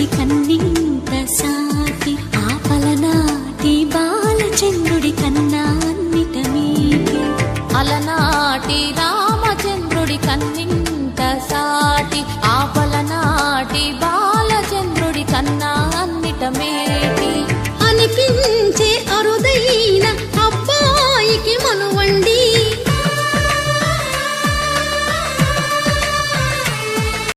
రామచంద్రుడి కన్నింత సాటి ఆపలనాటి బాలచంద్రుడి కన్నా అన్నిట మీటి అలనాటి రామచంద్రుడి కన్నింత